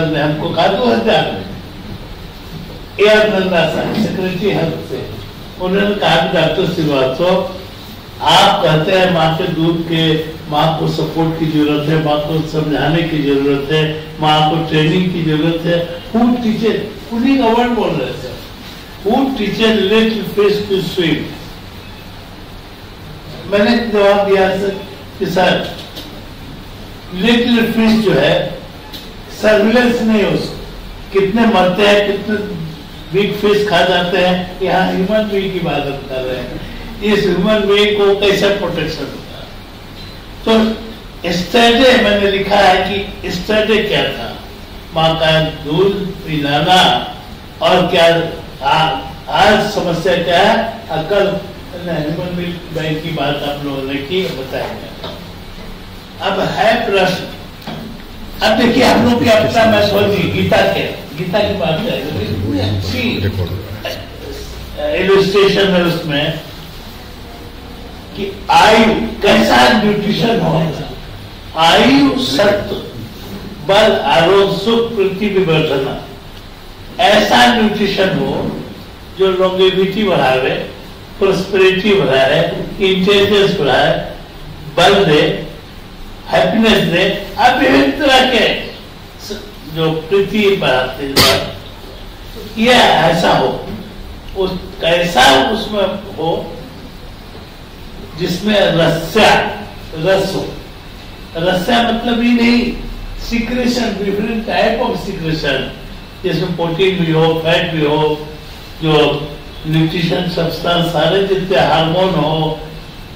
Sir ने हमको कहा 2000 में, AR Nanda sir secretary health से, उन्होंने कहा कि डॉक्टर श्रीवास्तव आप कहते हैं माँ के दूध के, माँ को सपोर्ट की जरूरत है, माँ को समझाने की जरूरत है, माँ को ट्रेनिंग की जरूरत है, हु टीचर, उन्हीं का वर्ड बोल रहे थे, who teacher little fish to swim. मैंने जवाब दिया सर कि सर लिटिल फिश जो है सर्विलेंस नहीं हो, कितने मरते हैं, कितने बिग फिश खा जाते हैं, यहाँ ह्यूमन बीइंग की बात हम कर रहे हैं, इस ह्यूमन बीइंग को कैसे प्रोटेक्शन होता है। तो स्टडी मैंने लिखा है कि स्टडी क्या था, माँ का दूध पिलाना, और क्या आज समस्या क्या है, अकल ह्यूमन बीइंग की बात आप लोगों ने की, बताएंगे। अब है प्रश्न, अब देखिए हम लोग की अपना मैथोलॉजी गीता की बात है, अच्छी इलस्ट्रेशन है उसमें कि आयु कैसा न्यूट्रिशन होगा, आयु सत्व बल आरोग्य सुख प्रीति विवर्धना, ऐसा न्यूट्रिशन हो जो लॉन्गेविटी बढ़ावे, प्रोस्पेरिटी बढ़ाए, इंटेलिजेंस बढ़ाए, बल दे, हैप्पीनेस दे, अब विभिन्न तरह के जो प्रीति बढ़ाते हैं, यह ऐसा हो, उस कैसा उसमें हो जिसमें रस हो। रस्या मतलब ही नहीं, secretion, different type of secretion, जिसमें प्रोटीन भी हो, फैट भी हो, जो न्यूट्रिशन सब्सटेंस सारे जितने हार्मोन हो,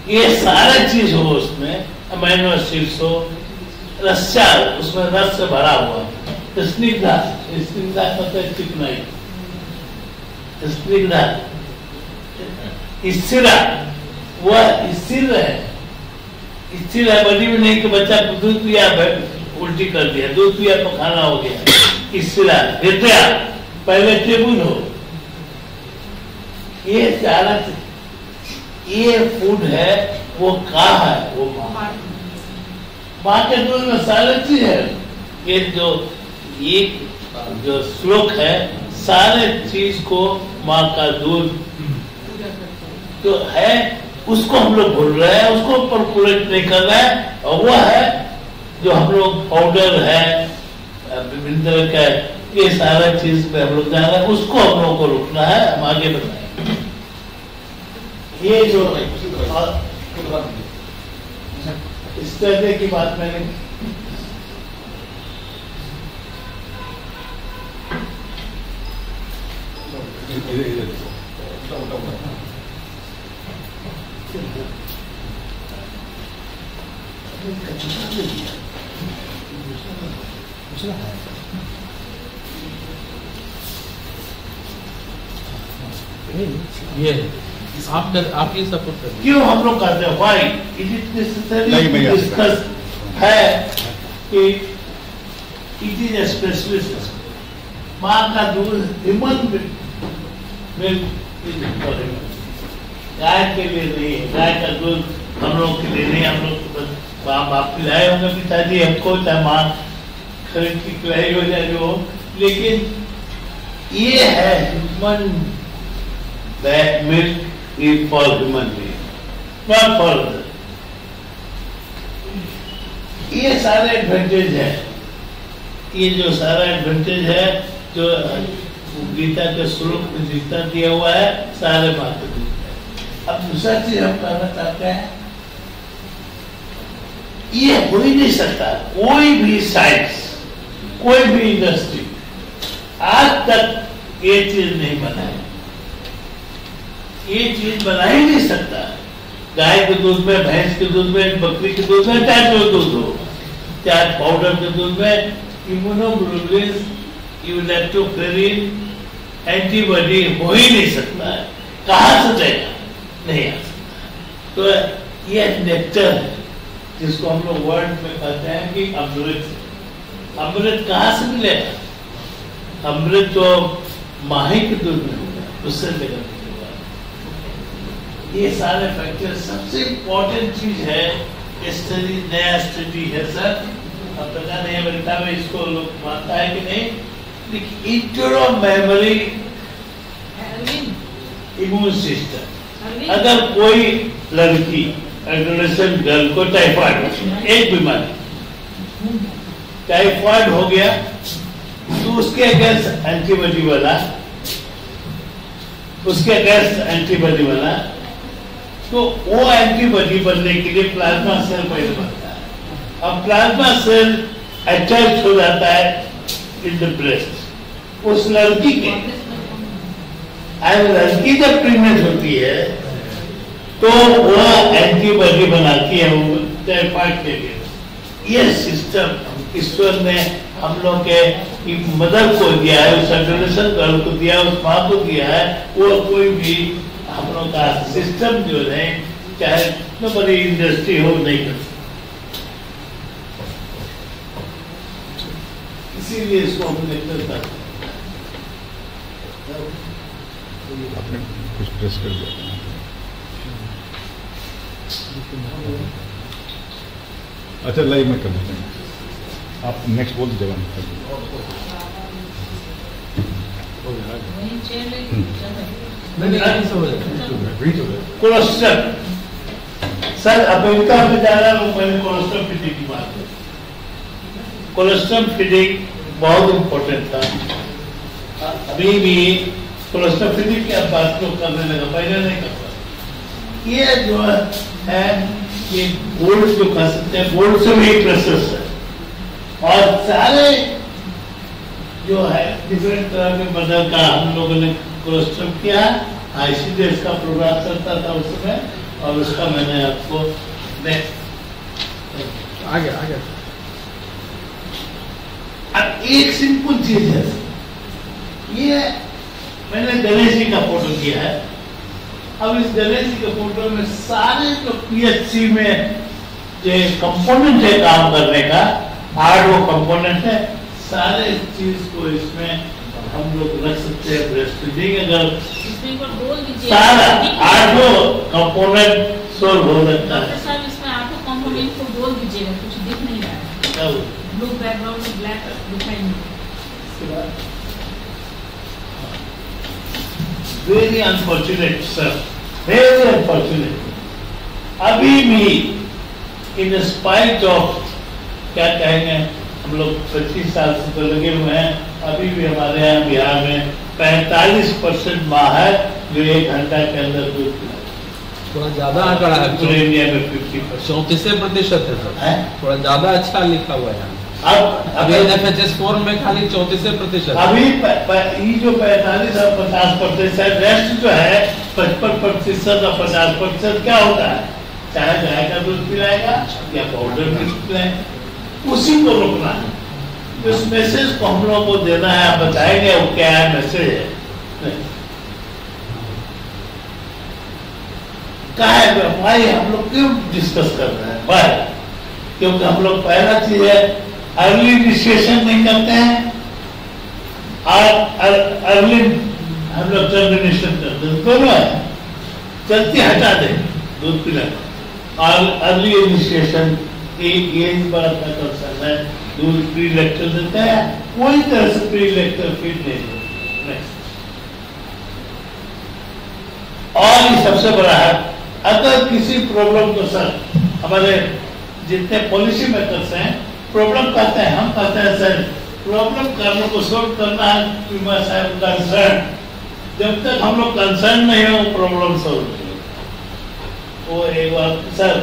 ये सारे चीज हो उसमें, अमीनो एसिड्स हो, रस्या उसमें रस से भरा हुआ, स्निग्धा मतलब चिकनाई, स्निग्धा, स्थिरा, वह स्थिर है, स्थिर है, बनी भी नहीं कि बच्चा दूध पिया उल्टी कर दिया, दूध पिया तो खाना हो गया, स्थिरा, हृदय पहले टेबल हो, ये सारा ये फूड है, वो कहाँ है, वो माँ के दूध में सारी चीज है। ये जो श्लोक है, सारे चीज को माँ का दूध जो है उसको हम लोग भूल रहे हैं, उसको परकुलेट नहीं कर रहे हैं, और वह है जो हम लोग पाउडर है, विभिन्न तरह का, ये सारा चीज पे हम लोग जा रहे हैं, उसको हम लोग को रुकना है, हम आगे बढ़ना है। ये जो इस तरह की बात मैंने ये आप ये सपोर्ट कर, क्यों हम लोग करते हैं, why it is necessary discuss है कि इट इज ए स्पेशलिस्ट, माँ का दूध ह्यूमन मिल्क इज इम्पोर्टेंट, गाय के लिए नहीं है, गाय का दूध हम लोग के लिए नहीं, हम लोग बाप पिलाए होंगे पिताजी हमको, चाहे माँ खरीद की खिलाई हो जाए जो, लेकिन ये है human milk is for human being, not for others. ये सारे एडवांटेज है, ये जो सारा एडवांटेज है जो गीता के श्लोक में जितना दिया हुआ है, सारे बातें दिखते हैं। अब दूसरा चीज हम कहना चाहते हैं, ये हो ही नहीं सकता, कोई भी साइंस, कोई भी इंडस्ट्री आज तक ये चीज नहीं बनाई, ये चीज बना ही नहीं सकता। गाय के दूध में, भैंस के दूध में, बकरी के दूध में, चाहे जो दूध हो, चाहे पाउडर के दूध में, इम्यूनोग्लोबुलिन, यूलैक्टोफेरिन, एंटीबॉडी हो ही नहीं सकता है, कहाँ से देगा, नहीं आ सकता। तो ये नेक्टर है जिसको हम लोग वर्ड में कहते हैं कि अमृत। अमृत कहाँ से मिलेगा? अमृत तो माही के दूध में होगा, उससे लेकर ये सारे फैक्टर। सबसे इम्पोर्टेंट चीज है, स्टडी, नया स्टडी है सर, अब पता नहीं अमेरिका में इसको लोग मानता है कि नहीं, देखिए इंट्रो मेमोरी इम्यून सिस्टम। अगर कोई लड़की एडोलेसेंट गर्ल को टाइफाइड, एक बीमारी टाइफाइड हो गया, तो उसके अगेंस्ट एंटीबॉडी वाला, तो वो एंटीबॉडी बनने के लिए प्लाज्मा सेल पहले बनता है। अब प्लाज्मा सेल अटैच हो जाता है इन द ब्रेस्ट उस लड़की के, लड़की जब प्रेग्नेंट होती है तो वो एंटीबॉडी बनाती है वो टाइफाइड के लिए। ये सिस्टम ईश्वर ने हम लोग के मदर को दिया है, उस एडोलेसेंट गर्ल को दिया है, उस माँ को दिया है। वो कोई भी हम लोग का सिस्टम जो है, चाहे तो बड़ी इंडस्ट्री हो, नहीं कर सकती। इसीलिए इसको हमने करता है। आपने कुछ प्रेस कर दिया। अच्छा लाइव में कर देते हैं, आप नेक्स्ट बोल दीजिएगा। कोलेस्ट्रॉल, सर अमेरिका में जा रहा हूँ, मैंने कोलेस्ट्रॉल फीडिंग की बात की। कोलेस्ट्रॉल फीडिंग बहुत इम्पोर्टेंट था। अभी भी कोलेस्ट्रॉल फीडिंग की बात लोग करने लगा, पहले नहीं करता। ये जो है ये गोल्ड जो खा सकते हैं, गोल्ड से भी प्रेशर है, और सारे जो है डिफरेंट तरह के मदर का हम लोगों ने कोलेस्ट्रॉल किया। आईसीडीएस का प्रोग्राम चलता था उस समय, और उसका मैंने आपको आगे अब एक सिंपल चीज है, ये मैंने गणेश जी का फोटो किया है। अब इस गणेश जी के फोटो में सारे जो पीएचसी में जो कंपोनेंट है काम करने का, 8 वो कंपोनेंट है, सारे चीज को इसमें हम लोग रख सकते हैं। ब्रेस्ट फीडिंग अगर सारा 8 कंपोनेंट सोल्व हो सकता है। इसमें 8 कंपोनेंट को बोल दीजिएगा, कुछ दिख नहीं रहा है, ब्लू बैकग्राउंड में ब्लैक दिखाई नहीं। Very unfortunate sir, very unfortunate. अभी भी इन स्पाइट ऑफ क्या कहेंगे, हम लोग 25 साल से तो लगे हुए हैं, अभी भी हमारे यहाँ बिहार में 45% माँ है जो 1 घंटा के अंदर दूध पिलाती है। थोड़ा ज्यादा आंकड़ा है, पूरे इंडिया में 50%, 34% है सर, थोड़ा ज्यादा अच्छा लिखा हुआ है। अब एनएफएचएस फॉर्म में खाली 34%। अभी ये जो 45 और 50% रेस्ट जो है 55% और 50% क्या होता है, चाहे गाय का दूध पिलाएगा या पाउडर दूध पिलाएगा, उसी को रोकना है। इस मैसेज को हम लोग को देना है, आप बताएंगे वो क्या है मैसेज है, क्या है भाई, हम लोग क्यों डिस्कस कर रहे हैं भाई, क्योंकि हम लोग पहला चीज है अर्ली इनिशिएशन नहीं करते हैं, और अर्ली हम लोग टर्मिनेशन करते हैं, दोनों है, चलती हटा दे दूध पिलाना, और अर्ली इनिशिएशन ये बात का कंसर्न है। दूध प्री लेक्चर देता है, कोई तरह से प्री लेक्चर फीड नहीं देता। और ये सबसे बड़ा है, अगर किसी प्रॉब्लम को सर हमारे जितने पॉलिसी मेकर्स हैं प्रॉब्लम कहते हैं, हम कहते हैं सर प्रॉब्लम करने को सोल्व करना है कंसर्न, जब तक हम लोग कंसर्न नहीं हो प्रॉब्लम सोल्व नहीं। वो एक बार सर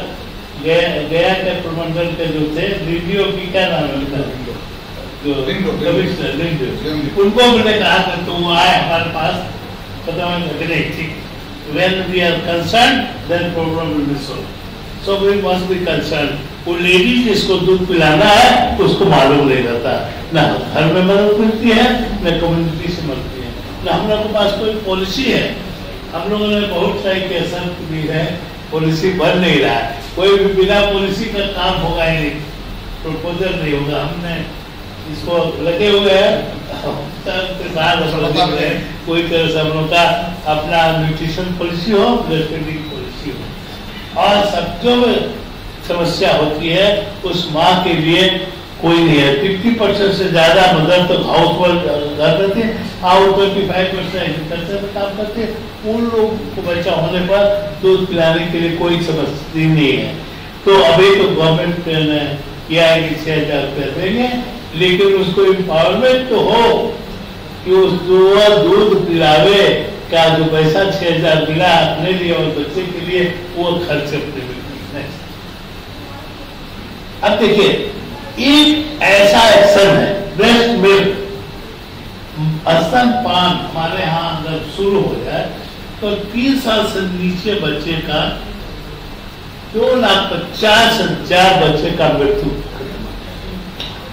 गया के प्रमंडल के जो थे वीडियो की क्या नाम है जो कमिश्नर, उनको मैंने कहा कि तुम आए हमारे पास, पता नहीं ठीक, when we are concerned then problem will be solved, so we must be concerned। वो लेडी जिसको दूध पिलाना है उसको मालूम नहीं रहता, ना घर में मदद मिलती है ना कम्युनिटी से मिलती है, ना हम लोग के पास कोई पॉलिसी है। हम लोगों ने बहुत ट्राई किया सर भी है, पॉलिसी बन नहीं रहा है, कोई भी बिना पॉलिसी का काम होगा ही नहीं, प्रपोजल नहीं होगा। हमने इसको लगे हुए हैं कोई तरह से हम लोग का अपना न्यूट्रिशन पॉलिसी हो, ब्रेस्ट फीडिंग पॉलिसी हो, और सब जो समस्या होती है उस माँ के लिए कोई नहीं है। 50% से ज्यादा मदर तक हाउस वर्क करते थे, और 25% एग्रीकल्चर में काम करते। उन लोगों को बच्चा होने पर दूध पिलाने के लिए कोई समस्या नहीं है। तो अभी तो गवर्नमेंट ने किया है कि 6,000 रुपये देंगे, लेकिन उसको एम्पावरमेंट तो हो कि उस दूध पिलावे का जो पैसा 6,000 मिला अपने लिए और बच्चे के लिए, वो खर्च अपने में। अब देखिए, एक ऐसा एक्शन है, ब्रेस्ट मिल्क स्तनपान हमारे यहाँ अगर शुरू हो जाए तो 3 साल से नीचे बच्चे का 2,50,000 बच्चे का मृत्यु।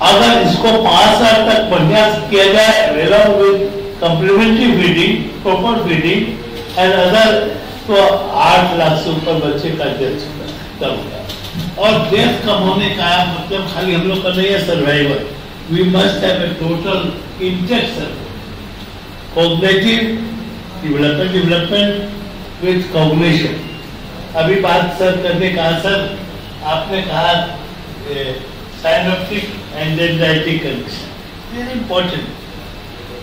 अगर इसको 5 साल तक बढ़िया किया जाए, along with complementary feeding, proper feeding and other, तो 8 लाख से ऊपर बच्चे का डेथ कम होगा। और डेथ कम होने का मतलब खाली हम लोग का नहीं है survival. We must have a total interaction, cognitive development with cognition. अभी बात सर करने का सर आपने कहा synaptic and dendritic condition, very important.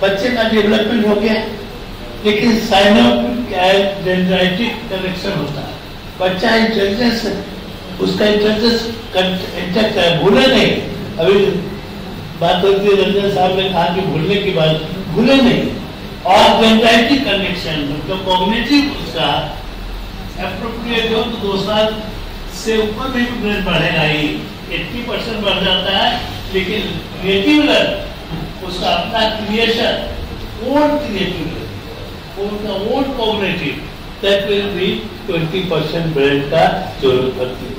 बच्चे का डेवलपमेंट हो गया, लेकिन साइनोप्टिक एंड डेंड्राइटिक कनेक्शन होता है। बच्चा इंटेलिजेंस, उसका इंटेलिजेंस इंटेक्ट है, भूले नहीं। अभी बात होती है, रंजन साहब ने कहा कि भूलने की बात, भूले नहीं। और डेंड्राइटिक कनेक्शन मतलब कॉग्निटिव उसका एप्रोप्रिएट हो तो 2 साल से ऊपर में भी ब्रेन बढ़ेगा ही, 80% बढ़ जाता है। लेकिन क्रिएटिव उसका अपना क्रिएशन, ओन क्रिएटिव, उनका own cognitive, that will be 20% brain का जरूरत पड़ती है।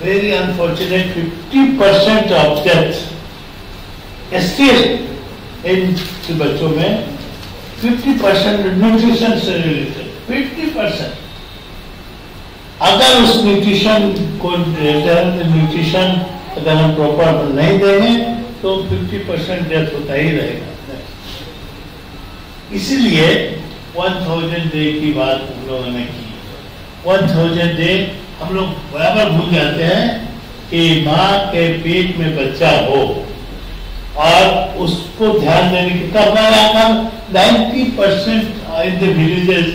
Very unfortunate 50% of death still in बच्चों में 50% न्यूट्रिशन से रिलेटेड, 50%। अगर उस न्यूट्रिशन को न्यूट्रिशन अगर हम प्रॉपर नहीं देंगे तो 50% डेथ होता ही रहेगा। इसीलिए 1000 डे की बात हम लोगों ने की। 1000 डे हम लोग बराबर भूल जाते हैं कि माँ के पेट में बच्चा हो और उसको ध्यान देने की कब 90% इन द विलेजेस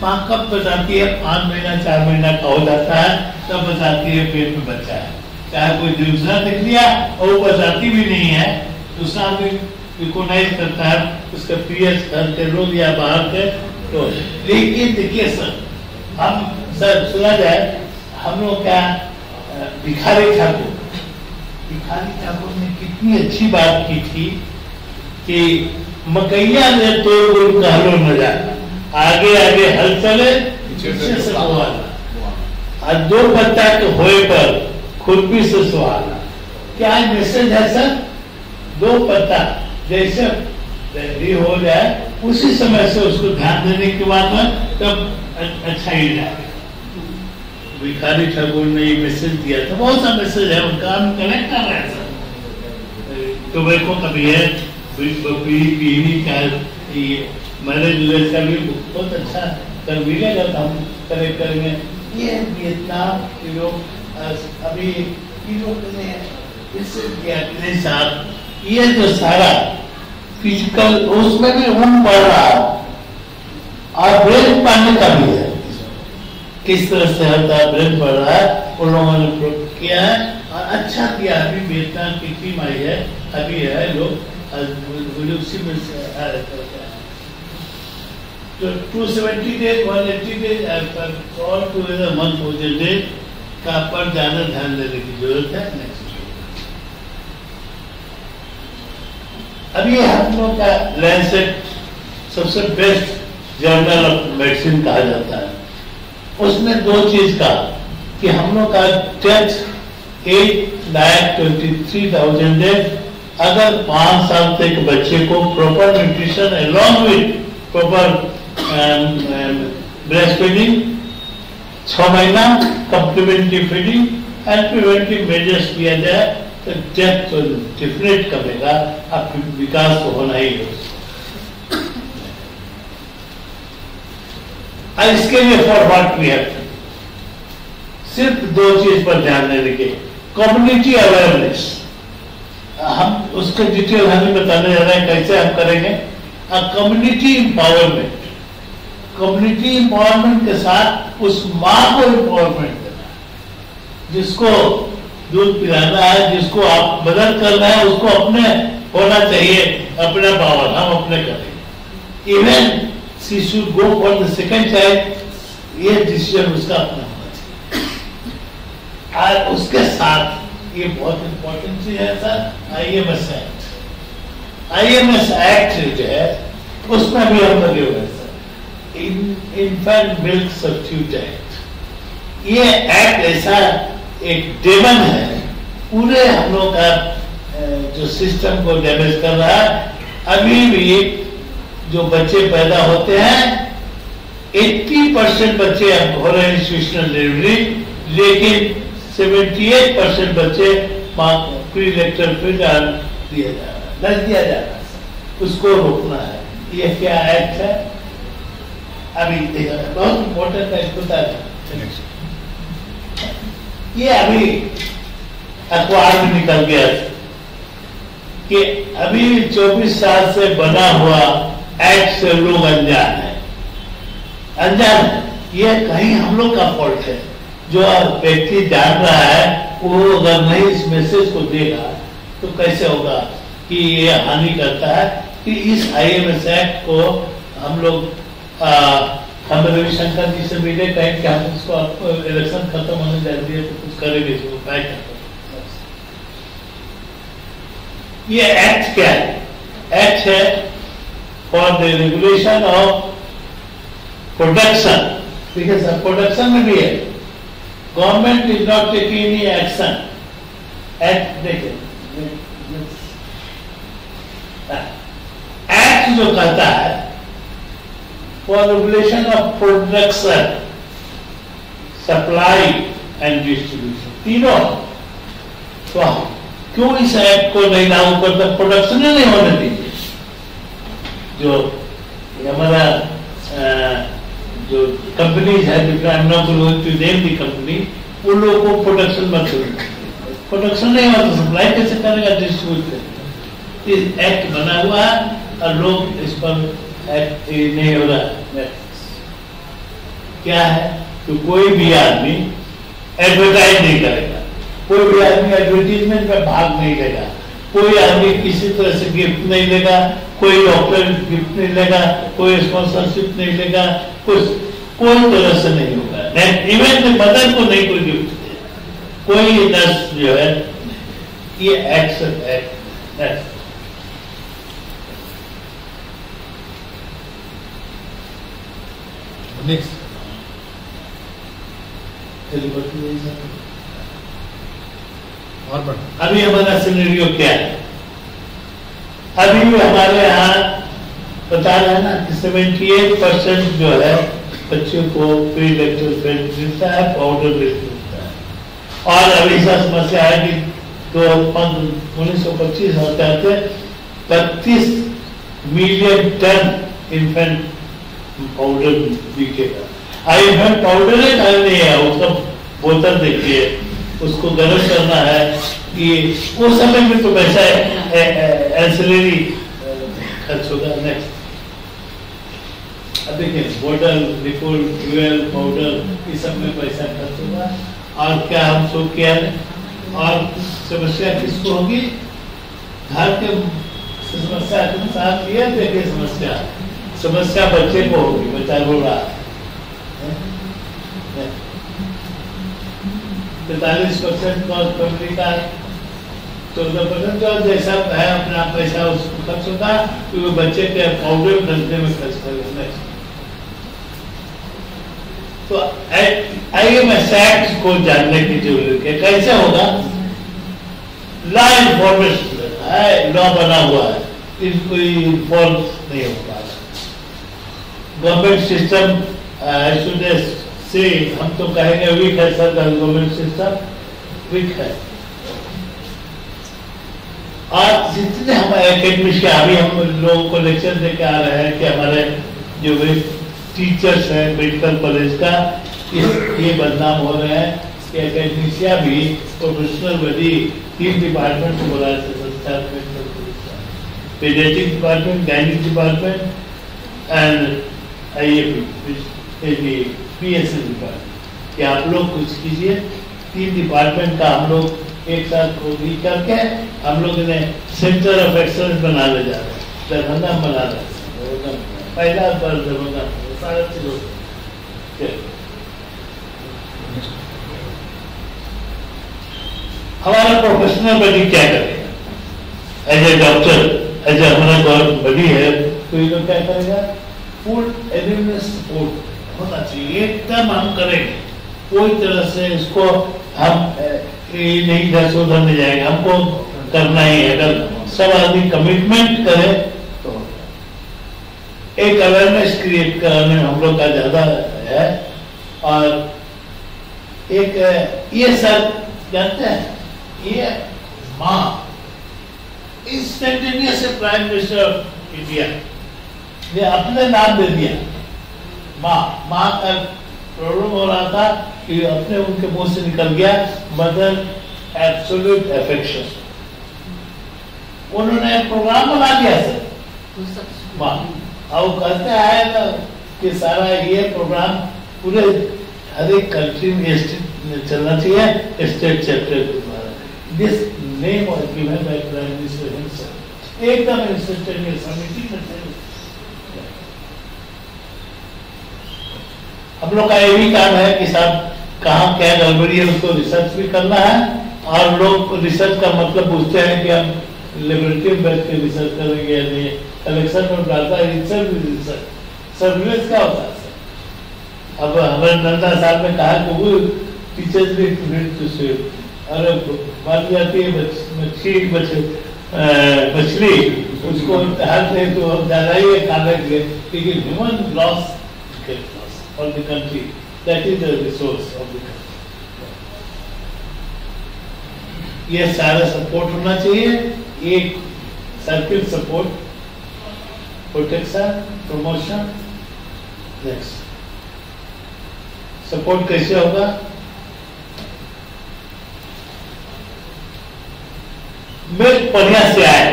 माँ कब बताती है, 5 महीना 4 महीना का हो जाता है तब बताती है पेट में बच्चा है। चाहे कोई दूसरा देख लिया और वो बताती भी नहीं है, दूसरा भी रिकॉग्नाइज करता है उसका पीएस घर के लोग या बाहर के तो। लेकिन देखिए सर, हम सर सुना जाए, हम लोग क्या भिखारी ठाकुर ने कितनी अच्छी बात की थी कि मकैया ने तो कहलो न जाए, आगे आगे हल चले पीछे से सुहाना, और 2 पत्ता के होए पर खुरपी से सुहाना। क्या मैसेज है सर? 2 पत्ता जैसे रेडी हो जाए उसी समय से उसको ध्यान देने के बाद में तब अच्छा ही जाए। भिखारी ठाकुर ने ये मैसेज दिया था, बहुत सा मैसेज है उनका, हम कनेक्ट कर रहे हैं सर। टोबैको का भी है, बीड़ी का, ये मैरिज का भी बहुत अच्छा कर मिलेगा तो हम कनेक्ट करेंगे। ये वियतनाम के लोग अभी साथ ये जो सारा फिजिकल उसमें भी ऊन पड़ रहा है और ब्रेन पढ़ने का भी है, किस तरह से होता है ब्रेन पढ़ रहा है, उन लोगों ने किया है और अच्छा किया। अभी वियतनाम की टीम आई है, अभी है लोग उसी में तो 270 days 180 days all together 1000 days का पर ज्यादा ध्यान देने की जरूरत है। नेक्स्ट अभी हम लोग का लैंसेट सबसे बेस्ट जर्नल ऑफ मेडिसिन कहा जाता है, उसने 2 चीज कहा कि हम लोग का डेथ 8,23,000 डेथ अगर 5 साल तक बच्चे को proper nutrition along with proper breast feeding, 6 महीना complementary feeding and preventive measures किया जाए तो डेथ तो डिफरेंट कमेगा, अब विकास तो होना ही है। और इसके लिए फॉर व्हाट वी हैव सिर्फ 2 चीज पर ध्यान देने के, कम्युनिटी अवेयरनेस, हम उसके डिटेल हमें बताने जा रहे हैं कैसे हम करेंगे। कम्युनिटी एम्पावरमेंट, कम्युनिटी एम्पावरमेंट के साथ उस माँ को एम्पावरमेंट देना, जिसको दूध पिलाना है, जिसको आप मदद करना है, उसको अपने होना चाहिए अपना पावर, हम अपने करेंगे। Even she should go for the second child, ये डिसीजन उसका अपना होना चाहिए। और उसके साथ ये बहुत इंपॉर्टेंट चीज है sir, IMS act. IMS act जो है उसमें भी हम लगे हुए हैं sir, infant milk substitute act. ये एक्ट ऐसा एक डेमन है, पूरे हम लोग का जो सिस्टम को डैमेज कर रहा है। अभी भी जो बच्चे पैदा होते हैं 80% बच्चे अब हो रहे हैं इंस्टीट्यूशनल डिलीवरी, लेकिन 78% बच्चे प्रीलेक्टर फिर दिया जा रहा है, दिया जा रहा है, उसको रोकना है। ये क्या एक्ट है अभी बहुत इंपॉर्टेंट एक्ट होता है। ये अभी अखबार में निकल गया कि अभी 24 साल से बना हुआ एक्ट से लोग अनजान है, अनजान है। ये कहीं हम लोग का फॉल्ट है। जो व्यक्ति जान रहा है वो अगर नहीं इस मैसेज को देगा तो कैसे होगा कि ये हानि करता है। कि इस IMS एक्ट को हम लोग हम रविशंकर जी से मिले, कहें कि हम इसको इलेक्शन खत्म होने जा रही है तो कुछ करेंगे इसको उपाय करते। ये एक्ट क्या है? एक्ट है for the regulation of production. ठीक है सर, प्रोडक्शन में भी है government is not taking any action. Act देखिए, एक्ट जो कहता है for regulation of production, supply and distribution, तीनों। तो क्यों इस एक्ट को नहीं लागू करता? प्रोडक्शन ही नहीं होने दीजिए। जो हमारा जो कंपनीज है, कंपनी, उन लोगों को प्रोडक्शन मत करो। प्रोडक्शन नहीं हुआ तो सप्लाई कैसे करेगा, डिस्ट्रीब्यूट करेगा? इस एक्ट बना हुआ है और लोग इस पर एक्ट नहीं हो रहा है। क्या है कि कोई भी आदमी एडवर्टाइज नहीं करेगा, कोई भी आदमी एडवर्टीजमेंट में भाग नहीं लेगा, कोई आदमी किसी तरह से गिफ्ट नहीं लेगा, कोई डॉक्टर गिफ्ट नहीं लेगा, कोई स्पॉन्सरशिप नहीं लेगा, कुछ कोई तरह से नहीं होगा। इवन मदर को नहीं कोई गिफ्ट देगा, कोई नर्स जो है, ये एक्शन एक्ट। नेक्स्ट और बढ़। अभी हमारा सिनेरियो क्या है? अभी भी हमारे यहाँ बता रहे हैं ना कि 78% जो है बच्चों को प्री लेक्चर फीड मिलता है, पाउडर मिलता है। और अभी ऐसा समस्या है कि 1925 होते आते 32 मिलियन टन इन्फेंट पाउडर बिकेगा। इन्फेंट पाउडर है नहीं है, उसका बोतल देखिए, उसको गर्म करना है कि उस समय में तो पैसा एंसिलरी खर्च होगा। नेक्स्ट अब देखिए, बोतल, लिक्विड, फ्यूल, पाउडर, इस सब में पैसा खर्च होगा। और क्या हम सोच किया है? और समस्या किसको होगी? घर के समस्या के साथ ये देखिए, समस्या बच्चे को होगी, बच्चा रो रहा है। 45% कॉस्ट फैमिली का, 14% जो जैसा है अपना पैसा उसको खर्च होगा, तो वो बच्चे के पाउडर खरीदने में खर्च करेगा। तो IMS एक्ट को जानने की जरूरत है। कैसे होगा? लॉ इन्फॉर्मेशन है, लॉ बना हुआ है, इसको इन्फॉर्स नहीं हो पा रहा। गवर्नमेंट सिस्टम से हम तो कहेंगे वीक है सर, गवर्नमेंट सिस्टम वीक है। और जितने हम एकेडमिशियन, अभी हम लोगों को लेक्चर देके आ रहे हैं कि हमारे जो टीचर्स हैं मेडिकल कॉलेज का, ये बदनाम हो रहे हैं कि कि एकेडमिशिया भी प्रोफेशनल बॉडी 3 डिपार्टमेंट को बोला संस्था paediatric department, gynaec department and IAP PSL department कि आप लोग कुछ कीजिए। 3 डिपार्टमेंट का हम लोग एक साथ कोई करके हम लोग इन्हें सेंटर ऑफ एक्सलेंस बनाने जा रहे हैं, दरभंगा बना रहे हैं, पहला बार दरभंगा सारा चीजों। हमारा प्रोफेशनल बॉडी क्या करेगा? As a doctor, as a हमारा गवर्नमेंट बॉडी है तो ये लोग क्या करेगा? फुल एविडेंस सपोर्ट होना चाहिए, एकदम हम करेंगे, कोई तरह से इसको हम नहीं इधर से उधर नहीं जाएंगे, हमको करना ही है। अगर सब आदमी कमिटमेंट करें तो एक अवेयरनेस क्रिएट करने में हम लोग का ज्यादा है। और एक ये सब जानते हैं, ये माँ instantaneous prime minister of India ने अपने नाम दे दिया। माँ का प्रॉब्लम हो रहा था कि अपने उनके मुंह से निकल गया मदर एब्सोल्यूट अफेक्शन, उन्होंने प्रोग्राम बना दिया सर माँ। अब कहते आए ना कि सारा ये प्रोग्राम पूरे हर एक कंट्री में चलना चाहिए स्टेट चैप्टर के द्वारा। This name was given by prime minister himself, एकदम इंस्टेंटेनियस समिति में। हम लोग का ये भी काम है कि साहब कहाँ क्या गड़बड़ी है उसको रिसर्च भी करना है। और लोग रिसर्च का मतलब पूछते हैं कि हम लेबोरेटरी बैठ के रिसर्च करेंगे या नहीं, कलेक्शन में डालता है रिसर्च, सर्विलेंस क्या होता है सर? अब हमारे नंदा साहब ने कहा कि वो टीचर्स भी से अरे बात जाती है मछली उसको हाथ नहीं तो हम ज्यादा ही खाने के लिए, लेकिन human loss for the country, that is the resource of the country. ये सारा सपोर्ट होना चाहिए, एक circle support, protection, promotion, next support कैसे होगा? मिल्क बढ़िया से आए।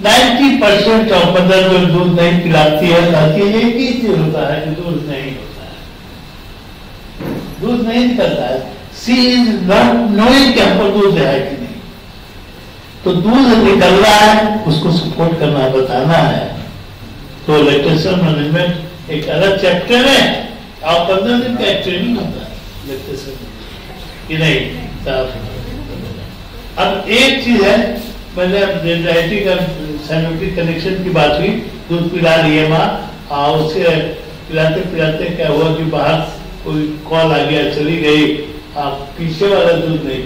90% ऑफ मदर जो दूध नहीं पिलाती है कहती है एक ही चीज होता है कि दूध नहीं होता है, दूध नहीं निकलता है। सी इज नॉट नोइंग कि हमको दूध है कि नहीं, तो दूध निकल रहा है उसको सपोर्ट करना बताना है। तो लैक्टेशन मैनेजमेंट एक अलग चैप्टर है और 15 दिन का ट्रेनिंग होता है लैक्टेशन कि नहीं। अब एक चीज है, मैंने डेंड्राइटिस का साइनोटिक कनेक्शन की बात हुई, दूध पिला लिए माँ और उससे पिलाते पिलाते क्या हुआ कि बाहर कोई कॉल आ गया, चली गई, आप पीछे वाला दूध नहीं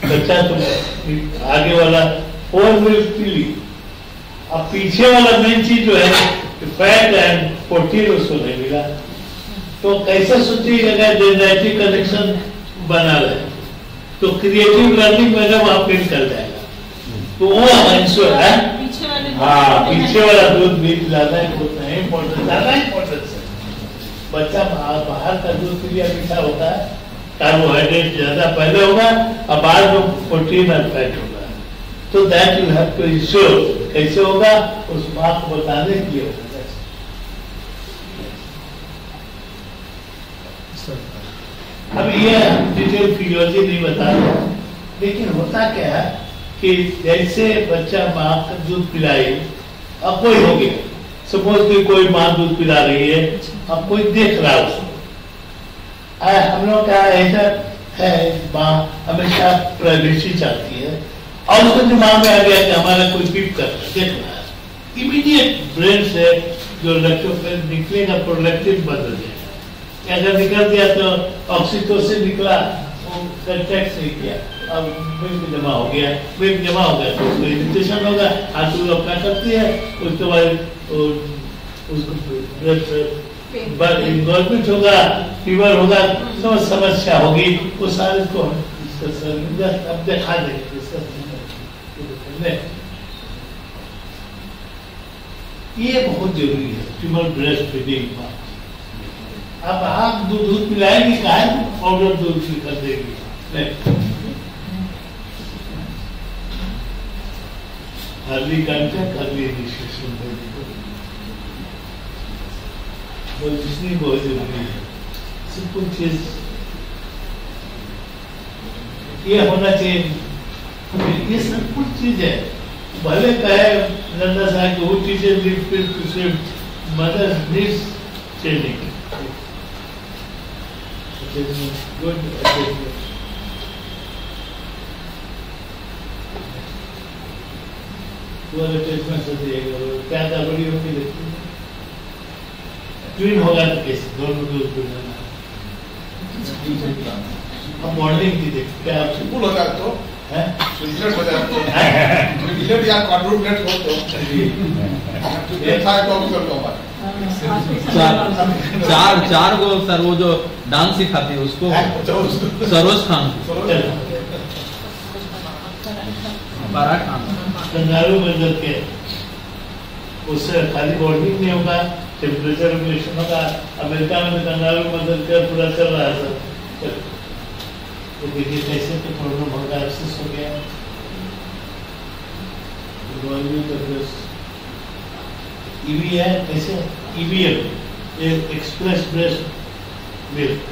बच्चा, तो आगे वाला 4 मिल्क पी ली, अब पीछे वाला मेन चीज जो है फैट एंड प्रोटीन उसको नहीं मिला। तो कैसे सोचिएगा डेंड्राइटिक कनेक्शन बना रहे, तो क्रिएटिव लर्निंग में जब आप फिर कर जाएगा तो वो इंश्योर है। हाँ, पीछे वाला दूध भी ज्यादा इम्पोर्टेंट, ज्यादा इम्पोर्टेंट है। बच्चा बाहर का दूध के लिए मीठा होता है, कार्बोहाइड्रेट ज्यादा पहले होगा और बाद में प्रोटीन और फैट होगा। तो that you have to ensure. कैसे होगा उस बात को बताने के लिए होगा। अब ये डिटेल फिजियोलॉजी नहीं बता रहे, लेकिन होता क्या है कि जैसे बच्चा माँ का दूध पिलाई, अब कोई हो गया, सपोज कि कोई माँ दूध पिला रही है, अब कोई देख रहा है उसको। हम लोग का ऐसा है, माँ हमेशा प्राइवेसी चाहती है और उसको दिमाग में आ गया कि हमारा कोई पीप कर देख रहा है, इमीडिएट ब्रेन से जो इलेक्ट्रोफिल निकलेगा प्रोलैक्टिन बदल जाएगा। अगर निकल गया तो ऑक्सीटोसिन निकला, वो कंटेक्ट नहीं किया, अब मिल्क जमा हो गया, मिल्क जमा हो गया तो उसको इरिटेशन होगा, हाथ वो अपना करती है, उसके बाद उसको इन्वॉल्वमेंट होगा, फीवर होगा, तो समस्या होगी। वो सारे को अब देखा देंगे। ये बहुत जरूरी है, फीमेल ब्रेस्ट फीडिंग। अब आप दूध पिलाएंगे कहा पाउडर दूध की कर देगी हल्दी कंटेंट हल्दी इनिशिएशन जिसने बहुत जरूरी है सब कुछ चीज ये होना चाहिए ये सब कुछ चीज है भले कहे नंदा साहब की वो चीजें मदर नीड्स ट्रेनिंग गुड क्या गड़बड़ी होगी ट्विन होगा तो कैसे दोनों दूध पिलाना हम बॉन्डिंग की देखते क्या आप सिंपल हो जाए तो सिंपल हो जाए तो मिलेट या क्वाड्रुप्लेट हो तो ये था तो कर दो चार को सर वो जो डांस सिखाती है उसको सरोज खान बारा खान कंगारू बंदर के उससे खाली बॉन्डिंग नहीं होगा टेम्परेचर रेगुलेशन होगा अमेरिका में कंगारू बंदर का पूरा चल रहा है सर तो देखिए कैसे तो प्रॉब्लम होगा एक्सेस हो गया ईवी है कैसे ईवीएम एक्सप्रेस ब्रेस्ट मिल्क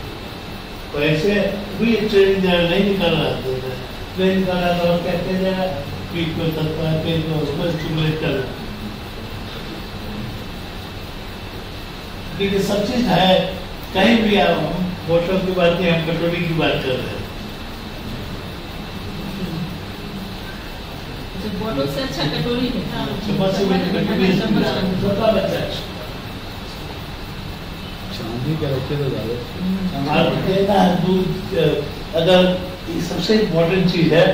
तो ऐसे भी ट्रेनिंग नहीं निकाल रहा था ट्रेन निकाल रहा था और क्या कहते हैं पीठ को तत्व पेट को उसको स्टिमुलेट कर क्योंकि सब चीज है कहीं भी आओ हम बोतल की बात नहीं हम कटोरी की बात कर रहे हैं बोतल से अच्छा कटोरी है छोटा बच्चा चांदी का रखे तो देना दूध अगर सबसे इम्पोर्टेंट चीज है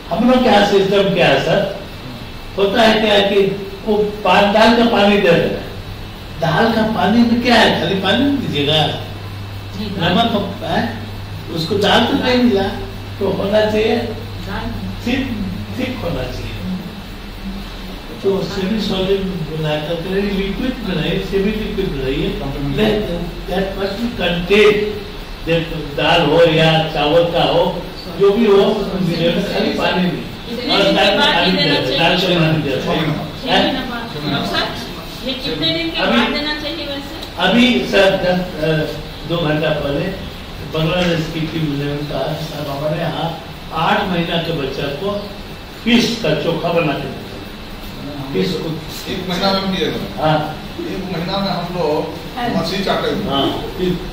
हम लोग क्या सिस्टम क्या है सर होता है क्या कि वो दाल का पानी दे रहे हैं दाल का पानी में क्या है खाली पानी दीजिएगा नमक है उसको दाल तो नहीं मिला तो होना चाहिए थिक होना चाहिए तो सेमी सॉलिड बनाकर लिक्विड बनाइए सेमी लिक्विड बनाइए दैट मस्ट बी कंटेन दाल हो या चावल का हो जो भी हो खाली पानी में और दाल का पानी ये कितने दिन के बाद देना चाहिए वैसे अभी सर 2 घंटा पहले बांग्लादेश की टीम ने कहा सर हमारे यहाँ 8 महीना के बच्चा को फिश का चोखा बना के फिश को 1 महीना में मिलेगा हाँ 1 महीना में हम लोग मछली चाटे हाँ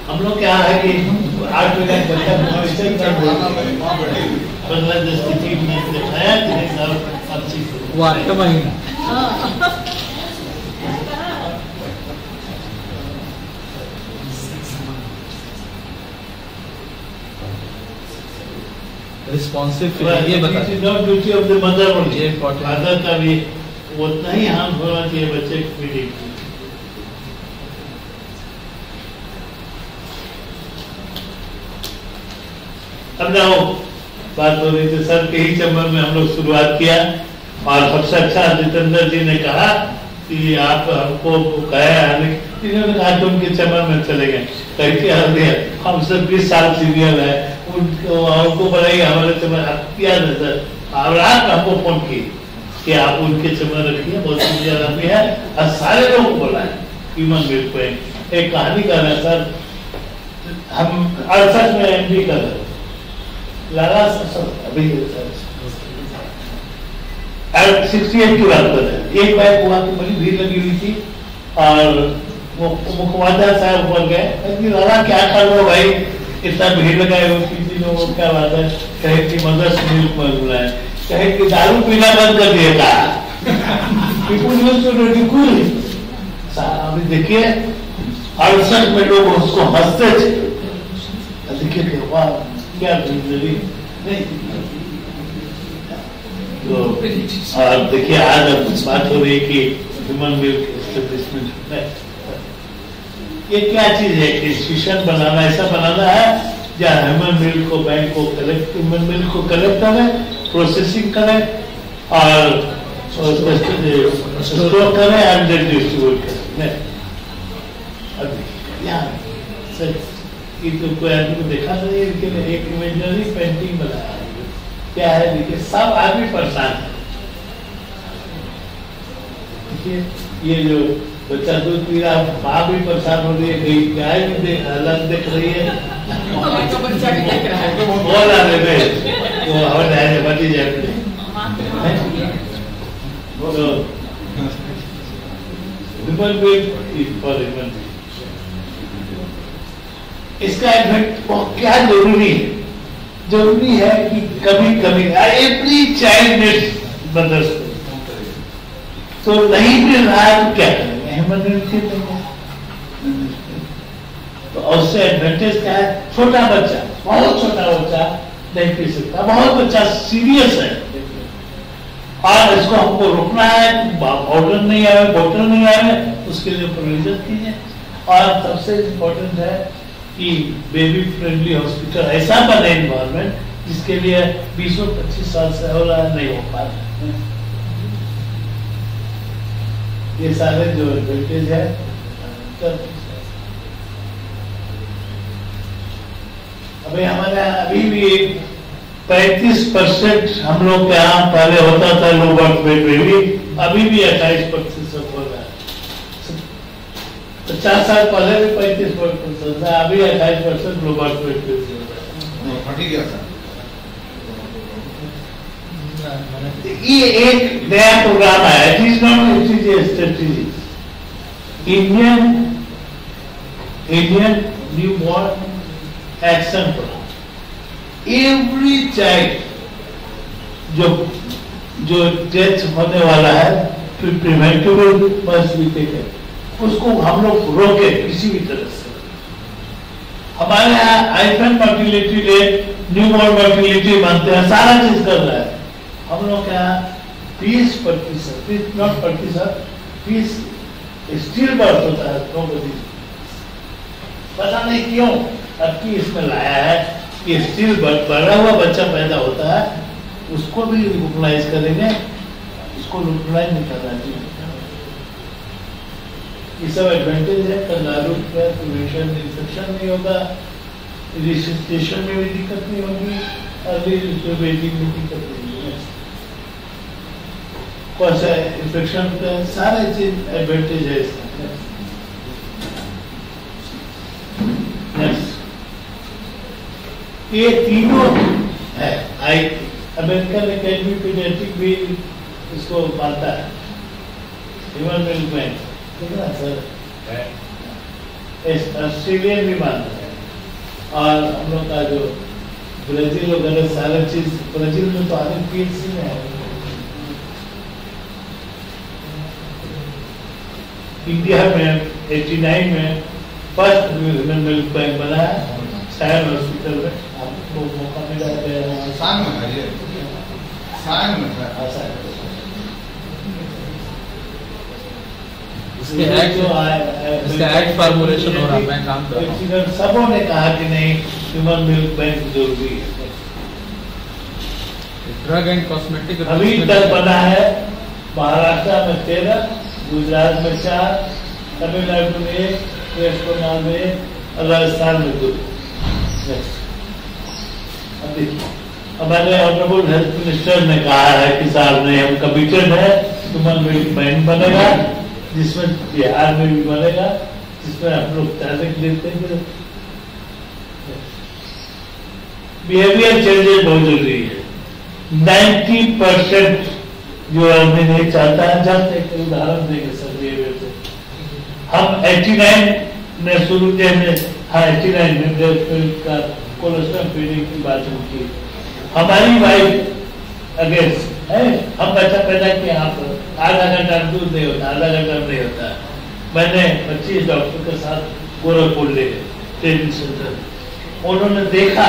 हम लोग क्या है कि 8 महीना के बच्चा बांग्लादेश की टीम ने दिखाया कि सब चीज वो 8 महीना रिस्पॉन्सिव ये बताइए ड्यूटी ऑफ द मदर ये important फादर का भी उतना ही हाथ होना चाहिए बच्चे की फीडिंग अब जाओ बात हो रही थी सर के ही चैम्बर में हम लोग शुरुआत किया और सबसे अच्छा जितेंद्र जी ने कहा कि आप हमको कहे इन्होंने कहा कि उनके चैम्बर में चले गए कहीं हमसे 20 साल सीनियर है उनको बनाइए हमारे चैम्बर किया नहीं सर और रात हमको फोन की कि आप उनके चैम्बर रखिए बहुत सीनियर आदमी है और सारे लोगों को बोला है ह्यूमन वेल पे एक कहानी कर रहे हैं सर हम 68 में एमडी कर रहे लगा अभी 68 की बात कर रहे हैं एक बार हुआ कि बड़ी भीड़ लगी हुई थी और वो मुख्यमंत्री साहब बोल गए लगा क्या कर लो भाई इतना भीड़ लगाए हो किसी लोग क्या बात है कहे कि मदर्स मिल्क में बुलाए कहे कि दारू पीना बंद कर दिया अभी देखिए 68 में लोग उसको हंसते थे देखिए क्या नहीं तो और देखिए आज अब बात हो रही है कि ह्यूमन मिल्क एस्टेब्लिशमेंट है ये क्या चीज है कि इंस्टीट्यूशन बनाना ऐसा बनाना है जहाँ ह्यूमन मिल्क को बैंक को कलेक्ट ह्यूमन मिल्क को कलेक्ट करे प्रोसेसिंग करे और स्टोर करे एंड डिस्ट्रीब्यूट करे ये तो कोई आदमी को देखा नहीं, इनके लिए एक इमेजिनरी पेंटिंग बनाया है। क्या है देखिए, सब आदमी परेशान है। देखिए ये जो बच्चा दूध पी रहा, माँ भी परेशान हो रही है, कहीं गाय भी अलग देख रही है, बच्चा भी देख रहा है। बोल रहे थे वो हवा जाए बची जाए। Human being is for human being. इसका इफेक्ट क्या जरूरी है? जरूरी है कि कभी कभी एवरी चाइल्ड नीड्स मदर्स, तो नहीं मिल रहा है तो क्या करेंगे? इमरजेंसी देंगे। तो उससे एडवांटेज क्या है? छोटा बच्चा, बहुत छोटा बच्चा नहीं पी सकता, बहुत बच्चा सीरियस है और इसको हमको रोकना है, ऑर्डर नहीं आए, बॉटल नहीं आए, उसके लिए प्रोविजन कीजिए। और सबसे इम्पोर्टेंट है कि बेबी फ्रेंडली हॉस्पिटल ऐसा बने एनवायरमेंट जिसके लिए 20-25 साल से हो रहा नहीं हो पा रहा। ये सारे जो एडवांटेज है, अभी हमारे यहाँ अभी भी 35% हम लोग के यहाँ पहले होता था लो बर्थ वेट बेबी, अभी भी 28% हो रहा है। 50 साल पहले भी 35% था, अभी 28% लो बर्थ वेट बेबी हो रहा है। फट गया था। ये एक नया प्रोग्राम है, it is not strategy. Indian new born action plan. Every child जो डेथ होने वाला है, प्रिवेंटिव मस्ट बी टेकन, उसको हम लोग रोके किसी भी तरह से। हमारे यहाँ iPhone mortality rate, new born mortality मानते हैं, सारा चीज कर रहा है। हम लोग क्या 20% नॉट प्रतिशत 20 स्टिल बर्थ होता है। पता नहीं क्यों अब की इसमें लाया है कि स्टिल बर्थ, बढ़ा हुआ बच्चा पैदा होता है, उसको भी यूटिलाइज करेंगे, उसको यूटिलाइज नहीं करना चाहिए। ये सब एडवांटेज है। कंगारू का प्रिवेंशन, इन्फेक्शन नहीं होगा, रिसेसिटेशन में भी दिक्कत नहीं होगी, अर्ली बेबी में दिक्कत नहीं होगी। कौन सा इन्फेक्शन का सारे चीज एडवांटेज है इसका। ये तीनों है। अमेरिका में कहीं पीडियाट्रिक भी इसको मानता है, ह्यूमन डेवलपमेंट, ठीक है ना सर? ऑस्ट्रेलियन भी मानता है। और हम लोग का जो ब्राजील वगैरह सारा चीज, ब्राजील में तो आगे पीएचसी में है। इंडिया में 89 में फर्स्ट ह्यूमन मिल्क बैंक बना है सायन हॉस्पिटल में। आपको मौका मिला है? सायन में है ये, सायन में है। इसका एक्ट फॉर्मुलेशन हो रहा है, मैं काम कर रहा हूं। सबों ने कहा कि नहीं, ह्यूमन मिल्क बैंक जरूरी है। ड्रग एंड कॉस्मेटिक अभी तक बना है महाराष्ट्र में 13, गुजरात में 4, तमिलनाडु में 1, वेस्ट बंगाल में 1 और राजस्थान में 2। हमारे ऑनरेबल हेल्थ मिनिस्टर ने कहा है कि साहब ने हम कमिटेड है, ह्यूमन मिल्क बैंक बनेगा, जिसमें बिहार में भी बनेगा, जिसमें हम लोग टैलेंट लेते हैं। बिहेवियर चेंजेस बहुत जरूरी है। 90% जो आदमी नहीं चाहता है, जब एक उदाहरण देंगे सर बिहेवियर से। हम 89 में शुरू किए, 89 में का कोलेस्ट्रॉल फीडिंग की बात की। हमारी वाइफ अगेंस्ट है, हम बच्चा पैदा किए, यहाँ पर आधा घंटा दूध नहीं होता, आधा घंटा नहीं होता। मैंने 25 डॉक्टर के साथ गोरखपुर ले गए ट्रेनिंग सेंटर, उन्होंने देखा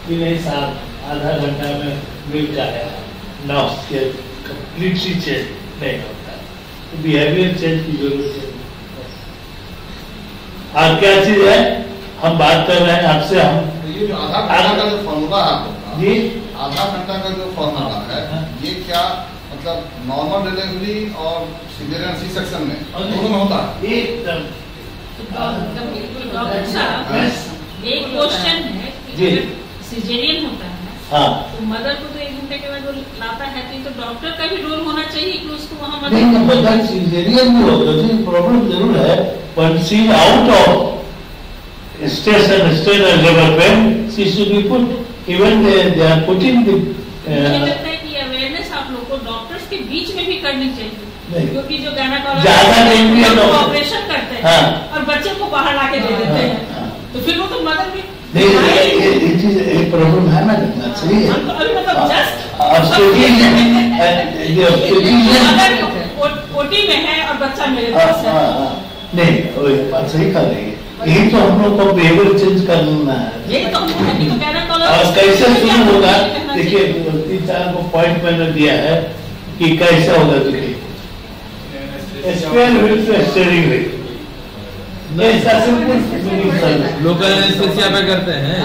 कि नहीं साहब आधा घंटा में मिल्क आया, नॉस के कंप्लीटली चेंज नहीं होता। तो बिहेवियर चेंज की जरूरत है। और क्या चीज है हम बात कर रहे हैं आपसे, हम ये जो आधा घंटा का जो फॉर्मूला है आपका जी, आधा घंटा का जो फॉर्मूला है, ये क्या मतलब नॉर्मल डिलीवरी और सिजेरियन सी सेक्शन में दोनों में होता है? एकदम डॉक्टर साहब एक क्वेश्चन है कि सिजेरियन होता है तो मदर को तो 1 घंटे के बाद वो लाता है तो डॉक्टर का भी रोल होना चाहिए कि उसको वहाँ मदर सिजेरियन भी होता है प्रॉब्लम जरूर है but she is out of stress and strain development she should be put even they are putting the मुझे लगता है कि अवेयरनेस आप लोग को डॉक्टर्स के बीच में भी करनी चाहिए क्योंकि जो गायनेकोलॉजिस्ट ऑपरेशन करते हैं और बच्चे को बाहर लाके दे देते हैं तो फिर वो तो मदर भी एक प्रॉब्लम है ना सही है ओटी में है और बच्चा मेरे पास है नहीं बात सही कर रही है यही तो हम लोग को बिहेवियर चेंज करना है ये तो और कैसे शुरू होगा देखिए 3-4 को पॉइंट मैंने दिया है कि कैसे होगा देखिए square wheel to steering wheel local anaesthesia पे करते हैं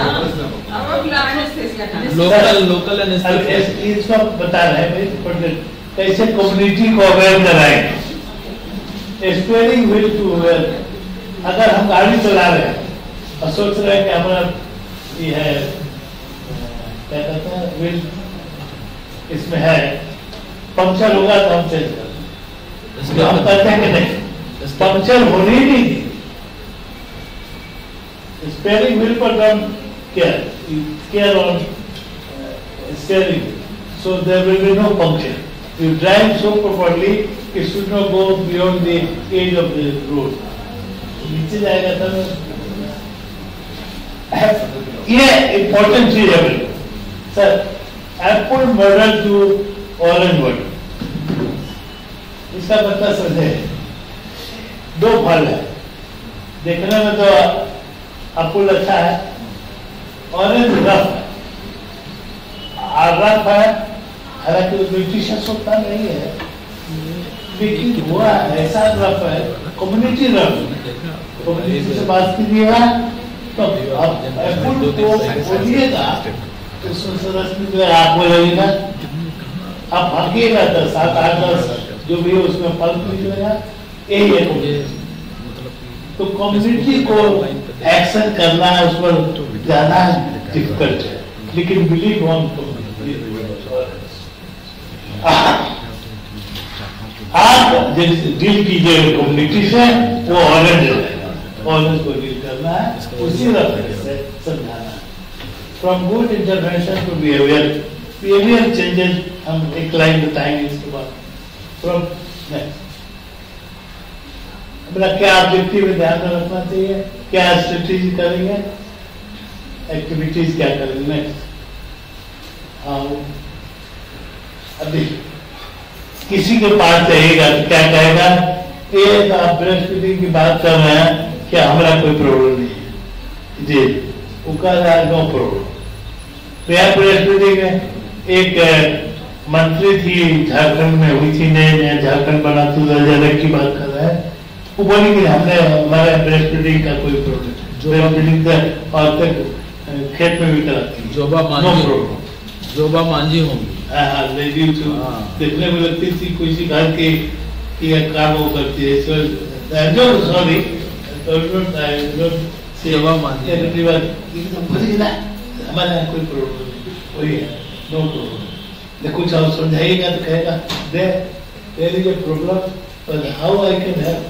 लोकल एनेस्थेसिया इसको बता रहे हैं कैसे कम्युनिटी को अवेयर कराएंगे स्टीयरिंग व्हील टू व्हील अगर हम गाड़ी चला रहे हैं और सोच रहे हैं कि हमारा ये है क्या कहते हैं व्हील इसमें है पंक्चर होगा तो हम चेंज कर हम कहते हैं कि नहीं पंक्चर होनी ही नहीं थी स्टीयरिंग व्हील पर कम care on steering so there will be no puncture. You drive so properly it should not go beyond the edge of the road. नीचे जाएगा तब ये इम्पोर्टेंट चीज है sir apple model to orange model इसका मतलब समझे 2 फल है देखने में तो एप्पल अच्छा है ऑरेंज रफ है रफ है हालांकि वो न्यूट्रिशियस होता नहीं है लेकिन हुआ ऐसा रफ है कम्युनिटी रफ कम्युनिटी से बात कीजिएगा तो आप एप्पल को बोलिएगा तो उसमें रस निकलेगा आपको लगेगा आप भागिएगा 7, 8, 10 जो भी है उसमें फल निकलेगा यही है कम्युनिटी तो कम्युनिटी को एक्शन करना है उस पर जाना डिफिकल्ट है लेकिन बिलीव ऑन आप डील कीजिए कम्युनिटी से वो ऑरेंज ऑरेंज को डील करना है उसी रफ्तार से समझाना है from good intervention to behaviour changes हम एक लाइन बताएंगे इसके बाद फ्रॉम अपना क्या ऑब्जेक्टिव में ध्यान में रखना चाहिए क्या स्ट्रेटेजी करेंगे एक्टिविटीज क्या करेंगे नेक्स्ट हाँ अभी किसी के पास जाइएगा तो क्या कहेगा एक आप ब्रेस्ट फीडिंग की बात कर रहे हैं क्या हमारा कोई प्रॉब्लम नहीं है जी वो कह रहा है नो प्रॉब्लम ब्रेस्ट फीडिंग में एक मंत्री थी झारखंड में हुई थी नया झारखंड बना तो अलग की बात कर रहा है वो बोली कि हमने हमारे ब्रेस्ट फीडिंग का कोई प्रॉब्लम और तक खेत में भी कराती है जोबा मांझी होंगी देखने में लगती थी कोई सी घर के काम वो करती है सॉरी हमारे यहाँ कोई प्रॉब्लम नहीं वही है नो प्रॉब्लम कुछ और समझाइएगा तो कहेगा there is a problem how I can help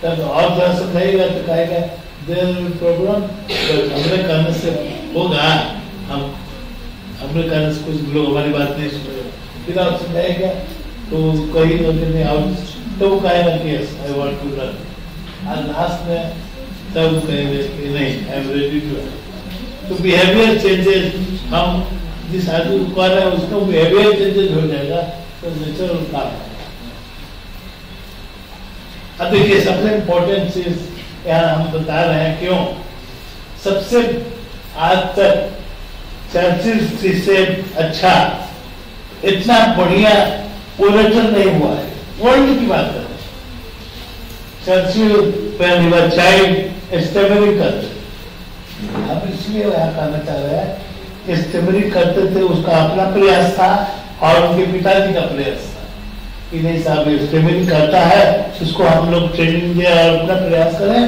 तब और जरा समझाइएगा तो कहेगा देयर इज प्रॉब्लम हमने करने से होगा हमने कारण से कुछ लोग हमारी बात नहीं सुन रहे फिर आप समझाएगा तो कहीं नहीं आउट तो वो कहेगा कि yes I want to learn और लास्ट में तब कहेंगे कि नहीं आई एम रेडी टू तो बिहेवियर चेंजेस हम जिस आदमी को कर रहे हैं उसका बिहेवियर चेंजेस हो जाएगा तो नेचुरल काम है अब देखिए सबसे इम्पोर्टेंट चीज यहाँ हम बता रहे हैं क्यों सबसे आज तक चर्चिल से अच्छा इतना बढ़िया ओरेटर नहीं हुआ है वर्ल्ड की बात कर रहे हैं चर्चिल पहली बार चाइल्ड स्टेमरिंग करते हम इसलिए यहाँ कहना चाह रहे हैं स्टेमरिंग करते थे उसका अपना प्रयास था और उनके पिताजी का प्रयास था कि नहीं साहब ये स्विमिंग करता है, उसको हम लोग ट्रेनिंग दिया और अपना प्रयास करें,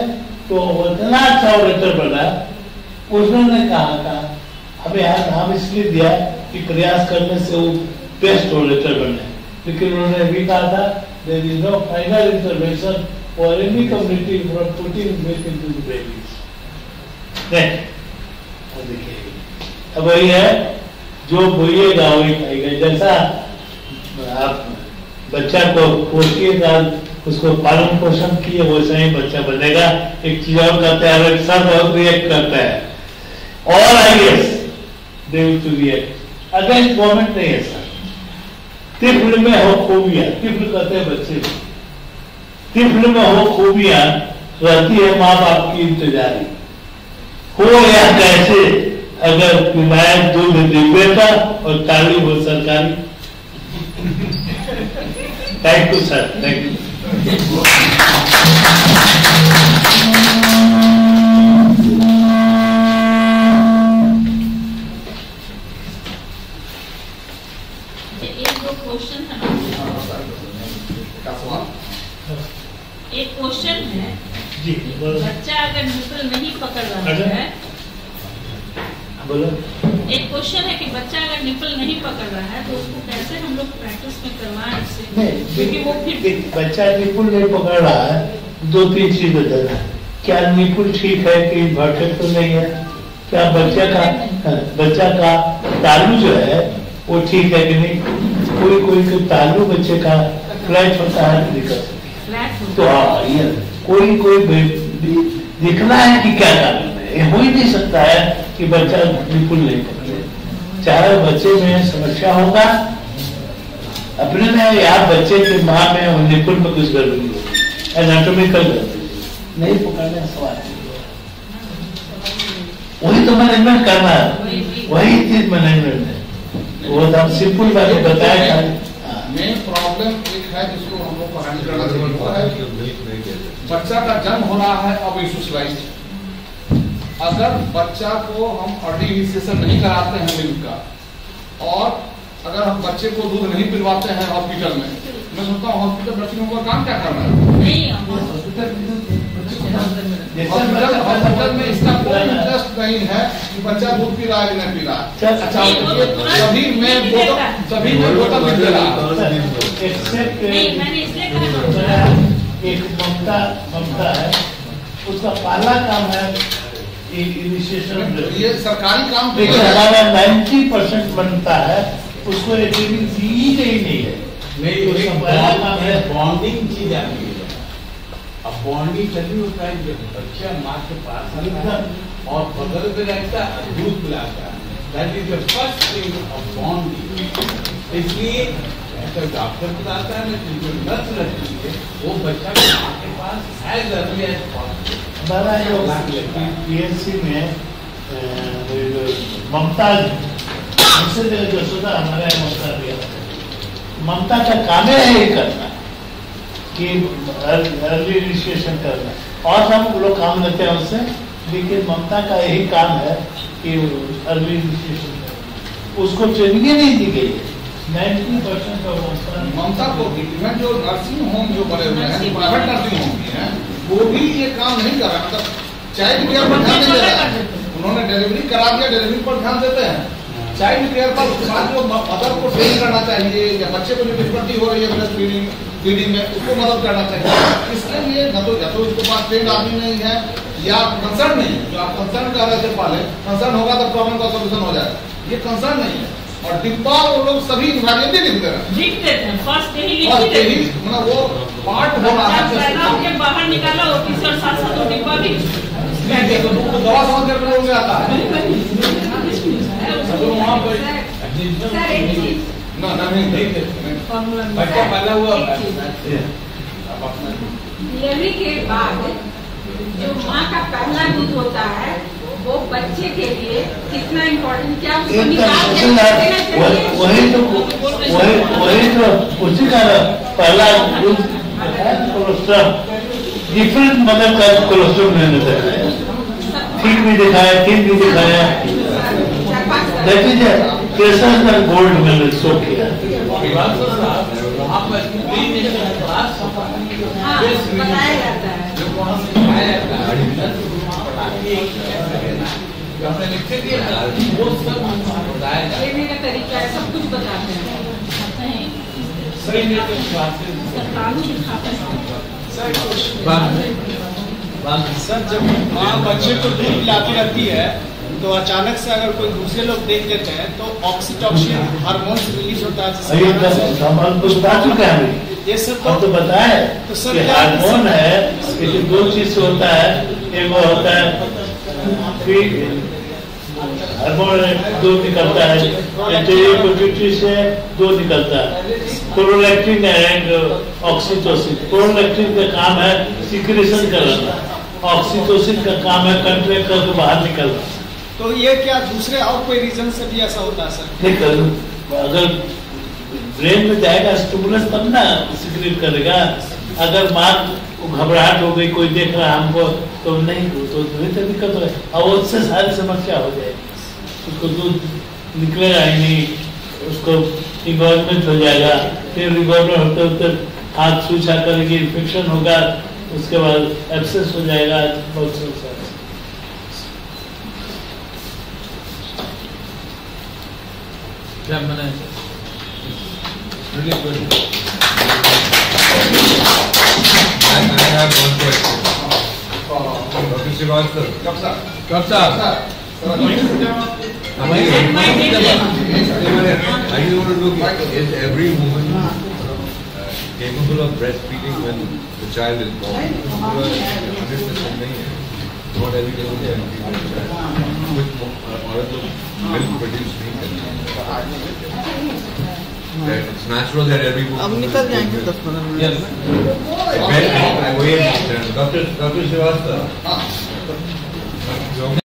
तो इतना अच्छा ऑडिटर बना। उन्होंने कहा था हमें यहाँ नाम इसलिए दिया कि प्रयास करने से वो बेस्ट ऑडिटर बने, लेकिन उन्होंने भी कहा था there is no final intervention for any community from putting milk into the babies. देखिए अब वही है, जो बोइएगा वही खाएगा। जैसा आप बच्चा को पोषिएगा, उसको पालन पोषण किए, वैसा ही बच्चा बनेगा। एक चीज और कहते हैं, अगर सब बहुत रिएक्ट करता है, और IAS they will to react against government नहीं है सर। तिफ्ल में हो खूबियां, तिफ्ल कहते हैं बच्चे, तिफ्ल में हो खूबियां रहती है माँ बाप की इंतजारी, हो या कैसे अगर पिलाए दूध डिब्बे और ताली हो सरकारी। Thank you sir, thank you. एक क्वेश्चन है जी, बच्चा अगर निपल नहीं पकड़ रहा है, बोलो। एक क्वेश्चन है कि बच्चा अगर निपल नहीं पकड़ रहा है तो उसको कैसे हम लोग प्रैक्टिस में करवाएं इससे, क्योंकि वो फिर बच्चा निपुल नहीं पकड़ रहा है, दो तीन चीज बदलना है। क्या निपुल ठीक है कि भटक तो नहीं है? क्या बच्चा का तालू जो है वो ठीक है कि नहीं? कोई तालू बच्चे का फ्लैट होता है, दिक्कत तो हाँ, ये कोई देखना है कि क्या करना है। हो ही नहीं सकता है कि बच्चा बिल्कुल नहीं पकड़े, चाहे बच्चे में समस्या होगा अपने में या बच्चे के माँ में और निपुण में कुछ गड़बड़ी होगी, एनाटॉमिकल गड़बड़ी नहीं पकड़ने सवाल। वही तो मैनेजमेंट करना है, वही चीज मैनेजमेंट है। वो तो हम सिंपल बात बताया। मेन प्रॉब्लम एक है जिसको हम लोग को हैंडल करना जरूरी है। बच्चा का जन्म हो रहा है अब इंस्टीट्यूशनलाइज्ड, अगर बच्चा को हम अर्ली इनिशिएशन नहीं कराते हैं मिल्क का, और अगर हम बच्चे को दूध नहीं पिलवाते हैं हॉस्पिटल में, मैं सोचता हूँ हॉस्पिटल नर्सिंग होम का काम क्या करना है? हॉस्पिटल में इसका कोई इंटरेस्ट नहीं है कि बच्चा दूध पी रहा है कि नहीं पी रहा है। अच्छा, सभी में बोतल मिल रहा है। एक ममता है, उसका पहला काम है इनिशिएशन। ये सरकारी काम हमारा 90% बनता है, उसको एक दी नहीं है। नहीं, पहला काम है बॉन्डिंग चीज आती है। अब बॉन्डिंग तभी होता है जब बच्चा माँ के पास आता है और बगल में रहता है, दूध पिलाता है। That is the first thing of bonding. इसलिए तो डॉक्टर बताता है ना, जो नर्स रहती है वो बच्चा माँ के पास एज अर्ली एज पॉसिबल। हमारा जो पीएचसी में ममता जसोदा हमारे यहाँ ममता दिया, ममता का काम है ये करना कि अर्ली इनिशिएशन करना, और हम लोग काम लेते हैं उससे, लेकिन ममता का यही काम है कि अर्ली इनिशिएशन करना। उसको ट्रेनिंग नहीं दी गई है। 90% ममता को इवन जो नर्सिंग होम जो बने हुए हैं, प्राइवेट नर्सिंग होम भी हैं, वो भी ये काम नहीं कर रहा। मतलब चाइल्ड केयर पर ध्यान नहीं दे रहा। उन्होंने डिलीवरी करा दिया, डिलीवरी पर ध्यान देते हैं। चाइल्ड केयर पर उसके बाद जो मदर को ट्रेन करना चाहिए, या बच्चे को जो डिफिकल्टी हो रही है ब्रेस्ट फीडिंग में, उसको मदद करना चाहिए। इसके लिए न तो या तो उसके पास ट्रेन आदमी नहीं है, या कंसर्न नहीं है। जो आप कंसर्न कर रहे थे पहले, कंसर्न होगा तो प्रॉब्लम का सोल्यूशन हो जाएगा। ये कंसर्न नहीं है। और डिब्बा वो लोग सभी इन्वायरमेंट लिख देते हैं, फर्स्ट यही मतलब वो पार्ट हो रहा है। बाहर निकाला ऑफिस और साथ साथ डिब्बा भी दवा समझ कर लोग आता है बच्चा पैदा हुआ डिलीवरी के बाद जो माँ का पहला दूध होता है वो बच्चे के लिए कितना इम्पोर्टेंट, क्या उसको वही तो उसी का पहला दूध कोलेस्ट्रॉल डिफरेंट मतलब का कोलेस्ट्रॉल मैंने दिखाया, ठीक भी दिखाया, ठीक भी दिखाया। दैट इज गोल्ड मैंने शो किया। वहाँ पर क्लास बताया जाता है, जो वहाँ से सिखाया जाता है, जो हमने लिखते दिए ना, वो सब हमको बताया जाता है। लेने का तरीका है, सब कुछ बताते हैं। सर, जब माँ बच्चे को दूध पिलाती रहती है तो अचानक से अगर कोई दूसरे लोग देख लेते हैं तो ऑक्सीटॉसिन हार्मोन रिलीज होता है, ये सब तो बताए तो सर हार्मोन है, इसलिए दो चीज से होता है। एक वो होता है हार्मोन दूध निकलता है, पिट्यूटरी से दूध निकलता है, प्रोलैक्टिन एंड ऑक्सीटोसिन। प्रोलैक्टिन का काम है सिक्रेशन करना, ऑक्सीटोसिन का काम है कंट्रैक्ट करके बाहर निकलना। तो ये क्या दूसरे और कोई रीजन से भी ऐसा होता है सर? नहीं, अगर ब्रेन में जाएगा स्टिमुलस तब ना सिक्रेट करेगा। अगर माँ को घबराहट हो गई, कोई देख रहा हमको, तो नहीं, तो दिक्कत है और उससे सारी समस्या हो जाएगी। उसको दूध निकलेगा ही नहीं, उसको रिवॉल्वमेंट हो जाएगा, फिर रिवॉल्वमेंट होते होते हाथ सूछा करेगी, इन्फेक्शन होगा, उसके बाद एब्सेस हो जाएगा। बहुत समस्या क्या मैंने Really good. I have one question. Dr. Srivastava. कब सर? कब साहब I just want to look, is every woman capable of breastfeeding when the child is born? 100% नहीं है. Not every woman can feed their child. कुछ औरत लोग milk produce नहीं करती. It's natural that every woman. अब निकल जाएंगे 10-15 मिनट। Yes. Dr. Srivastava.